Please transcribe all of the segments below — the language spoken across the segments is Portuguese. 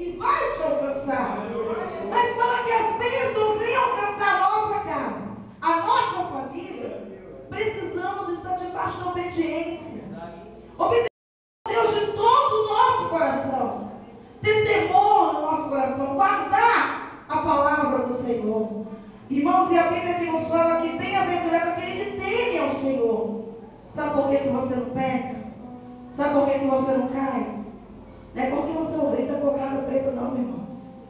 e vai te alcançar. Mas para que as bênçãos venham alcançar a nossa casa, a nossa família, precisamos estar debaixo da obediência. Obedecer a Deus de todo o nosso coração. Ter temor no nosso coração. Guardar a palavra do Senhor. Irmãos, e a Bíblia que nos fala que bem-aventurado aquele que teme ao Senhor. Sabe por que você não peca? Sabe por que você não cai? Não é porque você é o rei da cocada preta, não, meu irmão.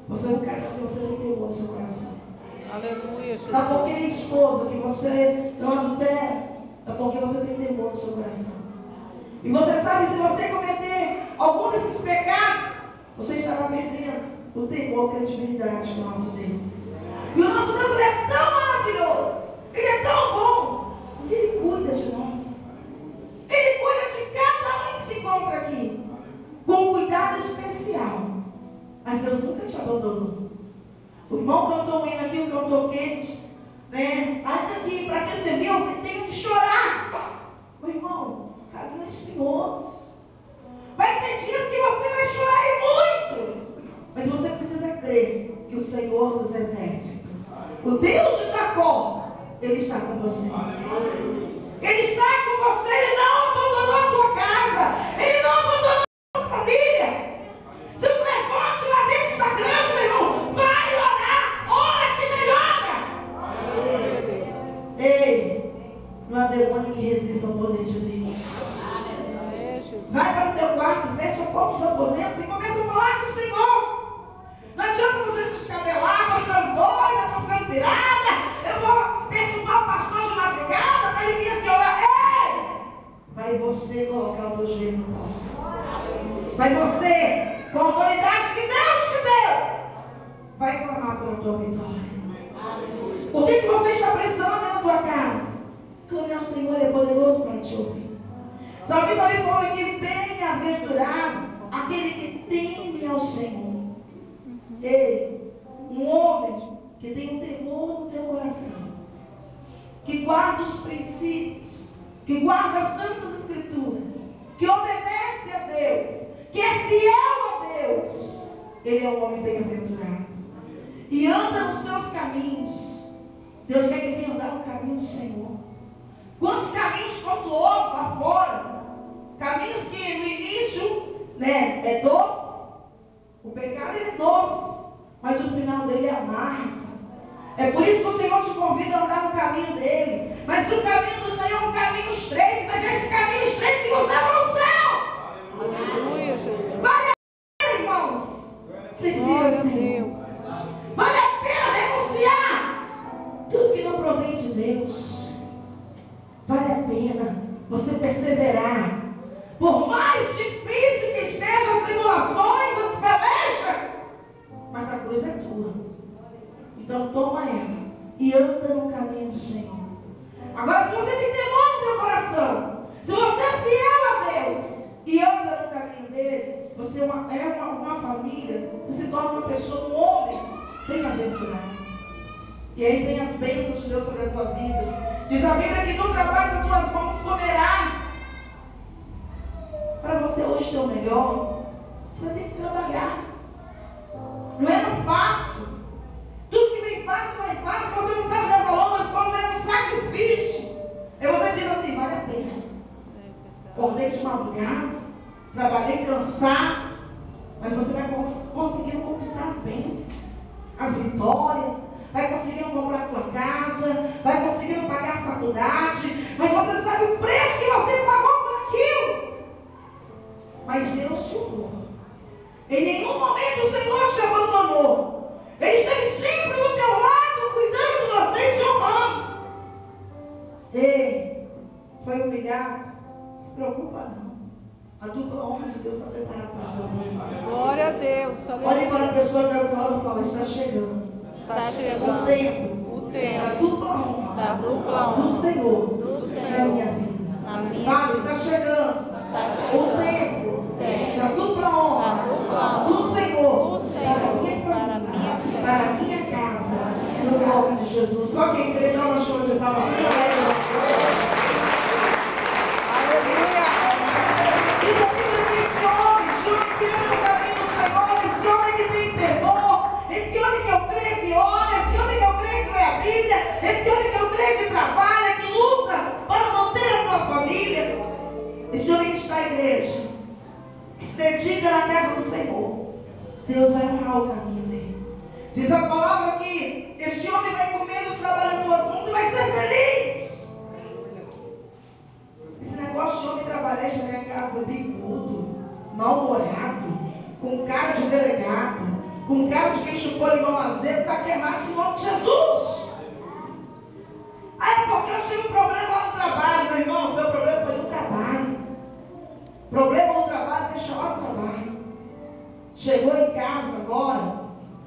Você não cai porque você tem temor no seu coração. Aleluia, Jesus. Sabe por que, esposa, que você não adultera? É porque você tem temor no seu coração. E você sabe, se você cometer algum desses pecados, você estará perdendo o temor, a credibilidade com o nosso Deus. E o nosso Deus, ele é tão maravilhoso, ele é tão bom, que ele cuida de nós. Ele cuida de cada um que se encontra aqui, com um cuidado especial. Mas Deus nunca te abandonou. O irmão cantou um hino aqui, um cantor quente, né? Ainda que para te servir eu tenho que chorar. Meu irmão, o caminho é espinhoso. Vai ter dias que você vai chorar e muito. Mas você precisa crer que o Senhor dos Exércitos, o Deus de Jacó, Ele está com você. Ele está com você, Ele não abandonou a tua casa, Ele não abandonou a tua família. Se o levante lá dentro está grande, meu irmão, vai orar, ora que melhora. Ei, não há demônio que resista ao poder de Deus. Vai para o teu quarto, fecha um pouco os aposentos e começa a falar com o Senhor. Não adianta você se descabelar, estou ficando doida, estou ficando pirada, eu vou perturbar o pastor de madrugada para ele vir aqui orar. Ei! Vai você colocar o teu joelho no pão. Vai você, com a autoridade que Deus te deu, vai clamar pela tua vitória. O que você está precisando na tua casa? Clame ao Senhor, Ele é poderoso para te ouvir. Sabe, falou aqui, bem-aventurado aquele que teme ao Senhor. Ei, um homem que tem um temor no teu coração, que guarda os princípios, que guarda as santas escrituras, que obedece a Deus, que é fiel a Deus, ele é um homem bem-aventurado e anda nos seus caminhos. Deus quer que ele venha andar no caminho do Senhor. Quantos caminhos tortuosos lá fora, caminhos que no início, né, é doce, o pecado é doce, mas o final dele é amargo. É por isso que o Senhor te convida a andar no caminho dele. Mas o caminho do Senhor é um caminho estreito, mas é esse caminho estreito que nos leva ao céu. Aleluia, Jesus. Vale a pena, irmãos, servir ao Senhor. Vale a pena renunciar tudo que não provém de Deus. Vale a pena você perseverar. Por mais difícil que estejam as tribulações, as pelejas, mas a cruz é tua. Então toma ela e anda no caminho do Senhor. Agora, se você tem temor no teu coração, se você é fiel a Deus e anda no caminho dele, você é uma família, você se torna uma pessoa, um homem bem-aventurado. E aí vem as bênçãos de Deus sobre a tua vida. Diz a Bíblia que no trabalho das tuas mãos comerás. Para você hoje ter o melhor, você vai ter que trabalhar. Não é no fácil. Tudo que vem fácil, não é fácil. Você não sabe dar valor, mas quando é um sacrifício, aí você diz assim, vale a pena. Acordei de madrugada, trabalhei cansado, mas você vai conseguindo conquistar as bênçãos, as vitórias, vai conseguindo comprar a tua casa, vai conseguindo pagar a faculdade, mas você sabe o preço que você pagou por aquilo. Mas Deus te honrou. Em nenhum momento o Senhor te abandonou. Ele esteve sempre do teu lado, cuidando de você e te honrando. Ei, foi humilhado? Não se preocupa não. A dupla honra de Deus está preparada para a tua vida. Glória a Deus. Olhe para a pessoa que está do lado e fala, está chegando. Está chegando. O tempo da dupla honra do Senhor na minha vida. Fala, está chegando. O tempo da dupla honra do Senhor para a minha casa, no nome de Jesus. Só quem crê, dá uma chuva de palmas. Aleluia. Diz a Bíblia que esse homem que anda no caminho do Senhor, esse homem que se dedica na casa do Senhor, Deus vai honrar o caminho dele. Diz a palavra que este homem vai comer dos trabalhos de tuas mãos e vai ser feliz. Esse negócio de homem trabalhar e chegar em casa bicudo, mal-humorado, com cara de delegado, com cara de quem chupou limão azedo, está queimado em nome de Jesus. Aí porque eu tive um problema lá no trabalho, meu irmão, o seu problema foi no trabalho. Problema no trabalho, deixa lá no trabalho. Chegou em casa agora,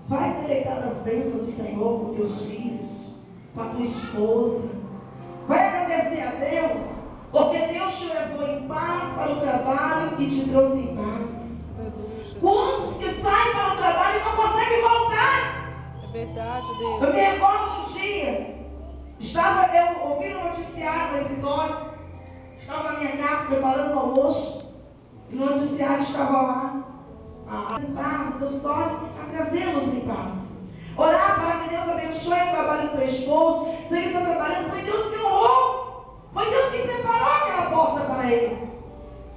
vai deleitar das bênçãos do Senhor com teus filhos, com a tua esposa. Vai agradecer a Deus, porque Deus te levou em paz para o trabalho e te trouxe em paz. Quantos que saem para o trabalho e não conseguem voltar? É verdade, Deus. Eu me recordo um dia, estava eu ouvindo o noticiário da Vitória, estava na minha casa preparando o almoço, e no noticiário estava lá, em paz, Deus torne a trazê-los em paz. Orar para que Deus abençoe o trabalho do teu esposo. Se ele está trabalhando, foi Deus que honrou, foi Deus que preparou aquela porta para ele.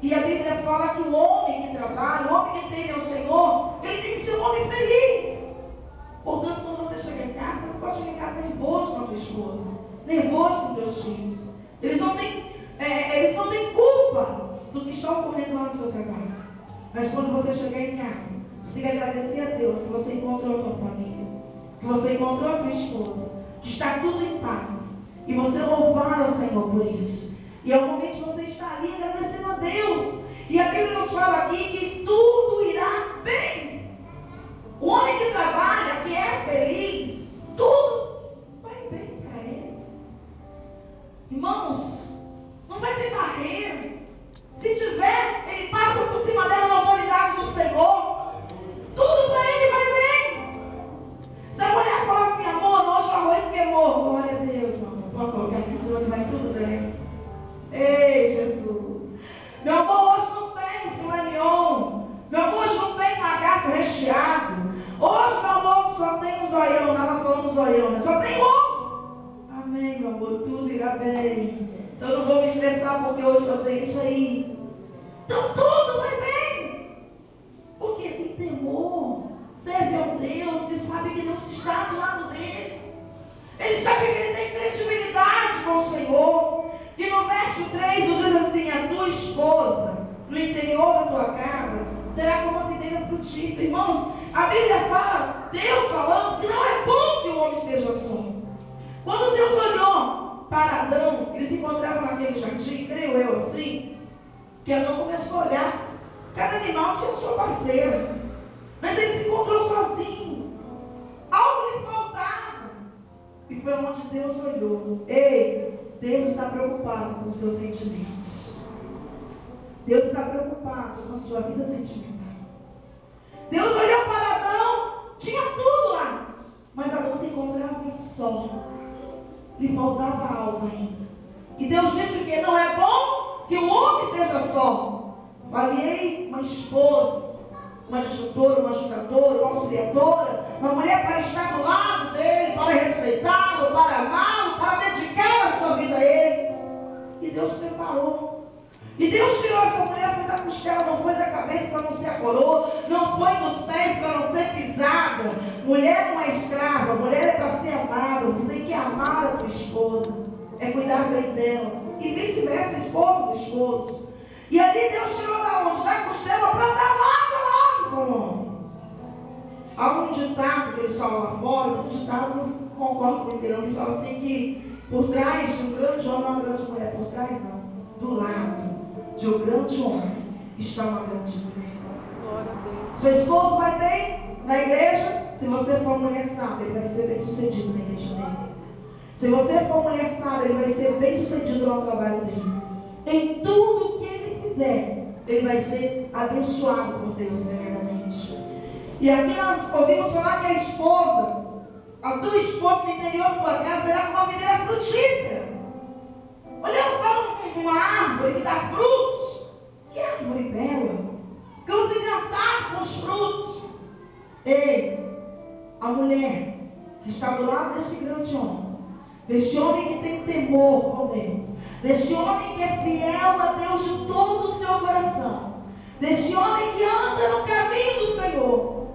E a Bíblia fala que o homem que trabalha, o homem que teme ao Senhor, ele tem que ser um homem feliz. Portanto, quando você chega em casa, você não pode chegar em casa nervoso com a tua esposa, nervoso com teus filhos. Eles não têm culpa do que está ocorrendo lá no seu trabalho. Mas quando você chegar em casa, você tem que agradecer a Deus que você encontrou a tua família, que você encontrou a tua esposa, que está tudo em paz. E você louvar ao Senhor por isso. E é o momento de você estar ali agradecendo a Deus. E a Bíblia nos fala aqui que tudo irá bem. O homem que trabalha, que é feliz, tudo vai bem para ele. Irmãos, não vai ter barreira. Se tiver, ele passa por cima dela na autoridade do Senhor. Tudo para ele vai bem. Se a mulher falar assim, amor, hoje o arroz queimou, glória a Deus, meu amor, pode colocar aqui em cima que vai tudo bem. Ei, Jesus. Meu amor, hoje não tem filé mignon. Meu amor, hoje não tem lagarto recheado. Hoje, meu amor, só tem um zoião. Nós falamos zoião, né? Só tem ovo. Amém, meu amor, tudo irá bem. Então eu não vou me estressar porque hoje só tem isso aí. Então tudo vai bem. Porque tem temor. Serve ao Deus que sabe que Deus está do lado dele. Ele sabe que ele tem credibilidade com o Senhor. E no verso 3 diz assim, a tua esposa no interior da tua casa será como a videira frutífera. Irmãos, a Bíblia fala, Deus falando que não é bom que o homem esteja só. Quando Deus olhou para Adão, ele se encontrava naquele jardim, creio eu assim, que Adão começou a olhar, cada animal tinha sua parceira, mas ele se encontrou sozinho, algo lhe faltava, e foi onde Deus olhou. Ei, Deus está preocupado com os seus sentimentos. Deus está preocupado com a sua vida sentimental. Deus olhou para Adão, tinha tudo lá, mas Adão se encontrava só. Lhe faltava algo ainda. E Deus disse que não é bom que o homem esteja só. Falei uma esposa, uma disjutora, uma ajudadora, uma auxiliadora, uma mulher para estar do lado dele, para respeitá-lo, para amá-lo, para dedicar a sua vida a ele. E Deus preparou. E Deus tirou essa mulher, foi da costela, não foi da cabeça para não ser a coroa, não foi dos pés para não ser pisada. Mulher não é escrava, mulher é para ser amada. Você tem que amar a tua esposa, é cuidar bem dela. E vice-versa, esposa do esposo. E ali Deus tirou da onde? Da costela para estar lado a lado com o homem. Há um ditado que eles falam lá fora, esse ditado não concordo com ele, eles falam assim que por trás de um grande homem, não uma grande mulher, por trás não, do lado de um grande homem está uma grande mulher. Glória a Deus. Seu esposo vai bem na igreja, se você for mulher sábia, ele vai ser bem sucedido na igreja dele. Se você for mulher sábia, ele vai ser bem sucedido no trabalho dele. Em tudo que ele fizer, ele vai ser abençoado por Deus primeiramente. E aqui nós ouvimos falar que a esposa, a tua esposa no interior da tua casa será como uma videira frutífera. Olhamos para uma árvore que dá frutos. Que árvore bela. Ficamos encantados com os frutos. Ei, a mulher que está do lado desse grande homem, deste homem que tem temor com Deus, deste homem que é fiel a Deus de todo o seu coração, deste homem que anda no caminho do Senhor,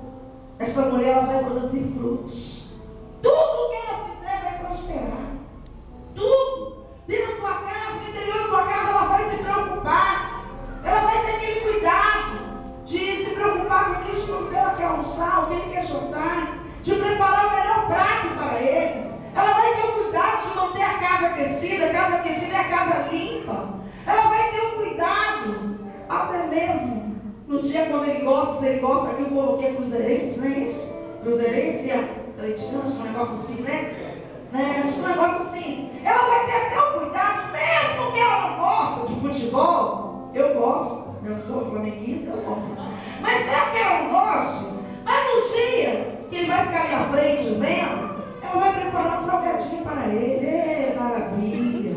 esta mulher ela vai produzir frutos. Tudo que ela fizer vai prosperar. Tudo. Dentro da tua casa, no interior da tua casa, ela vai se preocupar. Ela vai ter aquele cuidado de se preocupar com o que o esposo dela quer almoçar, o que ele quer jantar, de preparar o melhor prato para ele. Ela vai ter o cuidado de manter a casa aquecida. A casa aquecida é a casa limpa. Ela vai ter o cuidado, até mesmo no dia quando ele gosta, se ele gosta, aqui o povo aqui é cruzeirense, não é isso? Cruzeirense e atleticano, acho que é um negócio assim, né? Acho que é um negócio assim. Ela vai ter até o cuidado, mesmo que ela não goste de futebol. Eu gosto, eu sou flamenguista, eu gosto. Mas mesmo que ela não goste, mas no dia que ele vai ficar ali à frente vendo, ela vai preparar um salgadinho para ele. Maravilha!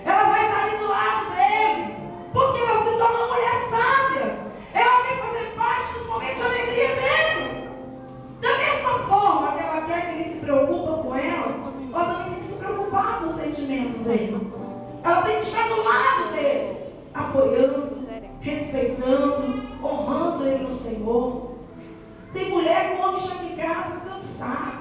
Ela vai estar ali do lado dele, porque ela se torna uma mulher sábia. Ela quer fazer parte dos momentos de alegria dele. Da mesma forma que ela quer que ele se preocupe com ela também tem que se preocupar com os sentimentos dele. Ela tem que estar do lado dele, apoiando, respeitando, honrando ele no Senhor. Tem mulher que o homem chega em casa cansado.